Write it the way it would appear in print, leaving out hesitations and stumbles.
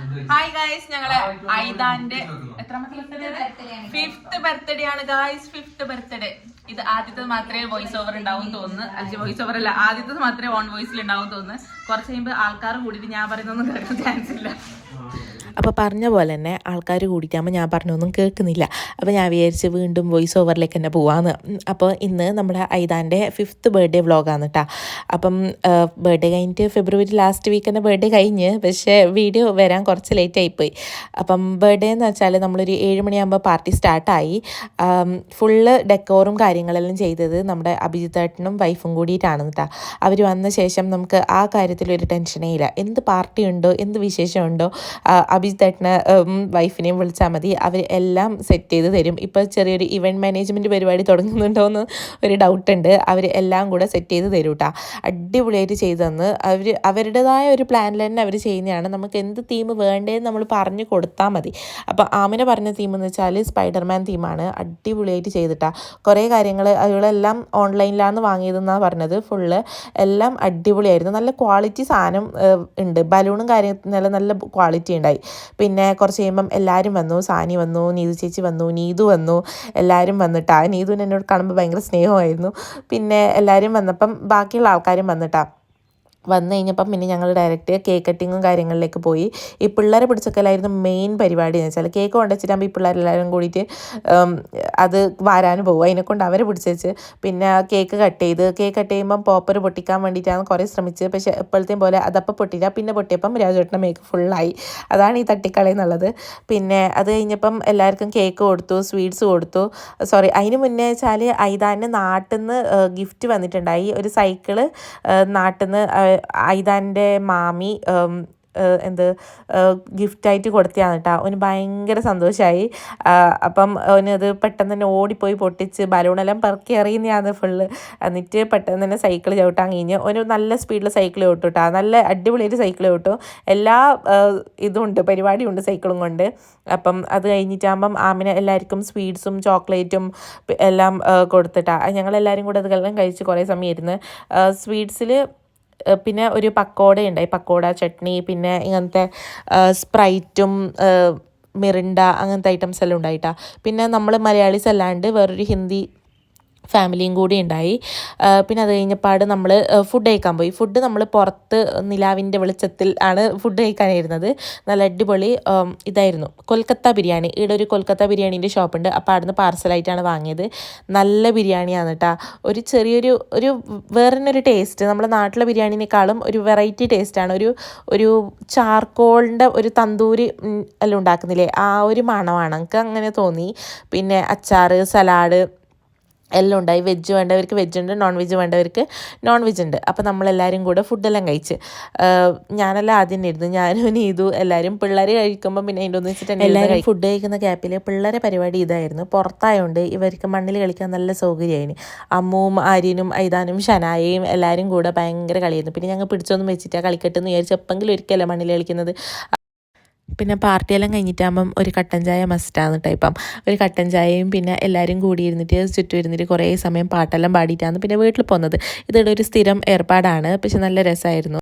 Hi guys, ഞങ്ങളെ ഐദാന്റെ fifth birthday ആണ് guys. Fifth birthday. ഇത് ആദ്യത്തെ മാത്രമേ വോയിസ് ഓവർ ഉണ്ടാവും തോന്നുന്നു. അല്ലെങ്കിൽ വോയിസ് ഓവർ അല്ല, ആദ്യത്തെ മാത്രമേ ഓൺ വോയിസിൽ ഉണ്ടാവും തോന്നുന്നു. കുറച്ച് കഴിയുമ്പോൾ ആൾക്കാർ കൂടിയിട്ട് ഞാൻ പറയുന്നൊന്നും കേൾക്കാൻ ചാൻസ് ഇല്ല. അപ്പോൾ പറഞ്ഞ പോലെ തന്നെ ആൾക്കാർ കൂടിയിട്ടാകുമ്പോൾ ഞാൻ പറഞ്ഞൊന്നും കേൾക്കുന്നില്ല. അപ്പോൾ ഞാൻ വിചാരിച്ച് വീണ്ടും വോയിസ് ഓവറിലേക്ക് തന്നെ പോവാന്ന്. അപ്പോൾ ഇന്ന് നമ്മുടെ ഐദാൻ്റെ 5th ബർത്ത്ഡേ വ്ളോഗാണ് കേട്ടോ. അപ്പം ബർത്ത്ഡേ കഴിഞ്ഞിട്ട് ഫെബ്രുവരി ലാസ്റ്റ് വീക്ക് തന്നെ ബർത്ത്ഡേ കഴിഞ്ഞ്, പക്ഷേ വീഡിയോ വരാൻ കുറച്ച് ലേറ്റ് ആയിപ്പോയി. അപ്പം ബർത്ത്ഡേ എന്ന് വെച്ചാൽ നമ്മളൊരു 7 മണിയാകുമ്പോൾ പാർട്ടി സ്റ്റാർട്ടായി. ഫുള്ള് ഡെക്കോറും കാര്യങ്ങളെല്ലാം ചെയ്തത് നമ്മുടെ അഭിജിത്തേട്ടനും വൈഫും കൂടിയിട്ടാണ് കേട്ടോ. അവർ വന്ന ശേഷം നമുക്ക് ആ കാര്യത്തിലൊരു ടെൻഷനേ ഇല്ല. എന്ത് പാർട്ടി ഉണ്ടോ, എന്ത് വിശേഷമുണ്ടോ, അഭിജിത്തേട്ടനെ വൈഫിനെയും വിളിച്ചാൽ മതി, അവർ എല്ലാം സെറ്റ് ചെയ്ത് തരും. ഇപ്പോൾ ചെറിയൊരു ഇവൻറ്റ് മാനേജ്മെൻറ്റ് പരിപാടി തുടങ്ങുന്നുണ്ടോ എന്ന് ഒരു ഡൗട്ടുണ്ട്. അവർ എല്ലാം കൂടെ സെറ്റ് ചെയ്ത് തരും കേട്ടോ. അടിപൊളിയായിട്ട് ചെയ്തു തന്ന് അവരുടേതായ ഒരു പ്ലാനിൽ തന്നെ അവർ ചെയ്യുന്നതാണ്. നമുക്ക് എന്ത് തീം വേണ്ടതെന്ന് നമ്മൾ പറഞ്ഞു കൊടുത്താൽ മതി. അപ്പോൾ ആമിന പറഞ്ഞ തീം എന്ന് വെച്ചാൽ സ്പൈഡർമാൻ തീമാണ്. അടിപൊളിയായിട്ട് ചെയ്തിട്ടാ. കുറേ കാര്യങ്ങൾ അവളെല്ലാം ഓൺലൈനിലാണ് വാങ്ങിയതെന്നാണ് പറഞ്ഞത്. ഫുള്ള് എല്ലാം അടിപൊളിയായിരുന്നു. നല്ല ക്വാളിറ്റി സാധനം ഉണ്ട്. ബലൂണും കാര്യത്തിനെല്ലാം നല്ല ക്വാളിറ്റി ഉണ്ടായി. പിന്നെ കുറച്ച് കഴിയുമ്പം എല്ലാവരും വന്നു. സാനി വന്നു, നീതു ചേച്ചി വന്നു, നീതു വന്നു, എല്ലാവരും വന്നിട്ടാ. നീതുവിന് എന്നോട് കാണുമ്പോൾ ഭയങ്കര സ്നേഹമായിരുന്നു. പിന്നെ എല്ലാവരും വന്നപ്പം ബാക്കിയുള്ള ആൾക്കാരും വന്നിട്ടാ. വന്നു കഴിഞ്ഞപ്പം പിന്നെ ഞങ്ങൾ ഡയറക്റ്റ് കേക്ക് കട്ടിങ്ങും കാര്യങ്ങളിലേക്ക് പോയി. ഈ പിള്ളേരെ പിടിച്ചൊക്കെല്ലായിരുന്നു മെയിൻ പരിപാടി എന്ന് വെച്ചാൽ. കേക്ക് കൊണ്ടുവച്ചിട്ടാകുമ്പോൾ ഈ പിള്ളേരെല്ലാവരും കൂടിയിട്ട് അത് വാരാനും പോകും. അതിനെക്കൊണ്ട് അവരെ പിടിച്ച് പിന്നെ കേക്ക് കട്ട് ചെയ്യുമ്പം പോപ്പർ പൊട്ടിക്കാൻ വേണ്ടിയിട്ടാണ് കുറേ ശ്രമിച്ചത്. പക്ഷേ എപ്പോഴത്തെയും പോലെ അതപ്പം പൊട്ടിയില്ല. പിന്നെ പൊട്ടിയപ്പം രാജുവേട്ടൻ്റെ മേക്ക് ഫുള്ളായി. അതാണ് ഈ തട്ടിക്കളി എന്നുള്ളത്. പിന്നെ അത് കഴിഞ്ഞപ്പം എല്ലാവർക്കും കേക്ക് കൊടുത്തു, സ്വീറ്റ്സ് കൊടുത്തു. അതിന് മുന്നേ വെച്ചാൽ ഐദാന് നാട്ടിൽ നിന്ന് ഗിഫ്റ്റ് വന്നിട്ടുണ്ടായി. ഒരു സൈക്കിള് നാട്ടിൽ നിന്ന് ഐദാൻ്റെ മാമി ഗിഫ്റ്റായിട്ട് കൊടുത്തതാണ് കേട്ടോ. അവന് ഭയങ്കര സന്തോഷമായി. അപ്പം അവനത് പെട്ടെന്ന് തന്നെ ഓടിപ്പോയി പൊട്ടിച്ച് ബലൂണെല്ലാം പെറുക്കി എറിയുന്നതാണ് ഫുള്ള്. എന്നിട്ട് പെട്ടെന്ന് തന്നെ സൈക്കിൾ ചവിട്ടാൻ കഴിഞ്ഞ് അവന് നല്ല സ്പീഡിൽ സൈക്കിൾ ചവിട്ടും കേട്ടോ. നല്ല അടിപൊളിയായിട്ട് സൈക്കിൾ ചവിട്ടും. എല്ലാ ഇതുണ്ട്, പരിപാടിയുണ്ട് സൈക്കിളും കൊണ്ട്. അപ്പം അത് കഴിഞ്ഞിട്ടാകുമ്പം ആമിനെ എല്ലാവർക്കും സ്വീറ്റ്സും ചോക്ലേറ്റും എല്ലാം കൊടുത്തിട്ടാ. ഞങ്ങളെല്ലാവരും കൂടെ അതെല്ലാം കഴിച്ച് കുറേ സമയം ഇരുന്ന്. സ്വീറ്റ്സിൽ പിന്നെ ഒരു പക്കോട ഉണ്ടായി, പക്കോട ചട്നി, പിന്നെ ഇങ്ങനത്തെ സ്പ്രൈറ്റും മിറിണ്ട അങ്ങനത്തെ ഐറ്റംസ് എല്ലാം ഉണ്ടായിട്ടാ. പിന്നെ നമ്മൾ മലയാളീസ് അല്ലാണ്ട് വേറൊരു ഹിന്ദി ഫാമിലിയും കൂടി ഉണ്ടായി. പിന്നെ അത് കഴിഞ്ഞപ്പാട് നമ്മൾ ഫുഡ് കഴിക്കാൻ പോയി. ഫുഡ് നമ്മൾ പുറത്ത് നിലാവിൻ്റെ വെളിച്ചത്തിൽ ആണ് ഫുഡ് കഴിക്കാനായിരുന്നത്. നല്ല അടിപൊളി ഇതായിരുന്നു കൊൽക്കത്ത ബിരിയാണി. ഇവിടെ ഒരു കൊൽക്കത്ത ബിരിയാണീൻ്റെ ഷോപ്പുണ്ട്. അപ്പോൾ അവിടുന്ന് പാർസലായിട്ടാണ് വാങ്ങിയത്. നല്ല ബിരിയാണിയാണ് കേട്ടോ. ഒരു ചെറിയൊരു വേറെ ടേസ്റ്റ്. നമ്മുടെ നാട്ടിലെ ബിരിയാണിനേക്കാളും ഒരു വെറൈറ്റി ടേസ്റ്റാണ്. ഒരു ചാർക്കോളിൻ്റെ ഒരു തന്തൂരി എല്ലാം ഉണ്ടാക്കുന്നില്ലേ, ആ ഒരു മണമാണ് എനിക്ക് അങ്ങനെ തോന്നി. പിന്നെ അച്ചാർ, സലാഡ് എല്ലാം ഉണ്ടായി. വെജ് വേണ്ടവർക്ക് വെജ് ഉണ്ട്, നോൺ വെജ് വേണ്ടവർക്ക് നോൺ വെജ് ഉണ്ട്. അപ്പോൾ നമ്മളെല്ലാവരും കൂടെ ഫുഡെല്ലാം കഴിച്ച്. ഞാനെല്ലാം ആദ്യം ഇരുന്നു, ഞാനും നീതു എല്ലാവരും. പിള്ളേർ കഴിക്കുമ്പോൾ പിന്നെ അതിൻ്റെ ഒന്ന് വെച്ചിട്ട് എല്ലാവരും ഫുഡ് കഴിക്കുന്ന ഗ്യാപ്പിൽ പിള്ളേരെ പരിപാടി ഇതായിരുന്നു. പുറത്തായതുകൊണ്ട് ഇവർക്ക് മണ്ണിൽ കളിക്കാൻ നല്ല സൗകര്യമായിരുന്നു. അമ്മുവും ആര്യനും ഐദാനും ഷനായയും എല്ലാവരും കൂടെ ഭയങ്കര കളിയായിരുന്നു. പിന്നെ ഞങ്ങൾ പിടിച്ചൊന്നും വെച്ചിട്ടാണ് കളിക്കട്ടെന്ന് വിചാരിച്ച് എപ്പെങ്കിലും ഒരിക്കലല്ല മണ്ണിൽ കളിക്കുന്നത്. പിന്നെ പാർട്ടിയെല്ലാം കഴിഞ്ഞിട്ടാകുമ്പം ഒരു കട്ടൻ ചായ മസ്റ്റാണ് കേട്ടോ. ഇപ്പം ഒരു കട്ടൻ ചായയും പിന്നെ എല്ലാവരും കൂടി ഇരുന്നിട്ട് ചുറ്റും ഇരുന്നിട്ട് കുറേ സമയം പാട്ടെല്ലാം പാടിയിട്ടാണ് പിന്നെ വീട്ടിൽ പോകുന്നത്. ഇതൊരു സ്ഥിരം ഏർപ്പാടാണ്. പക്ഷെ നല്ല രസമായിരുന്നു.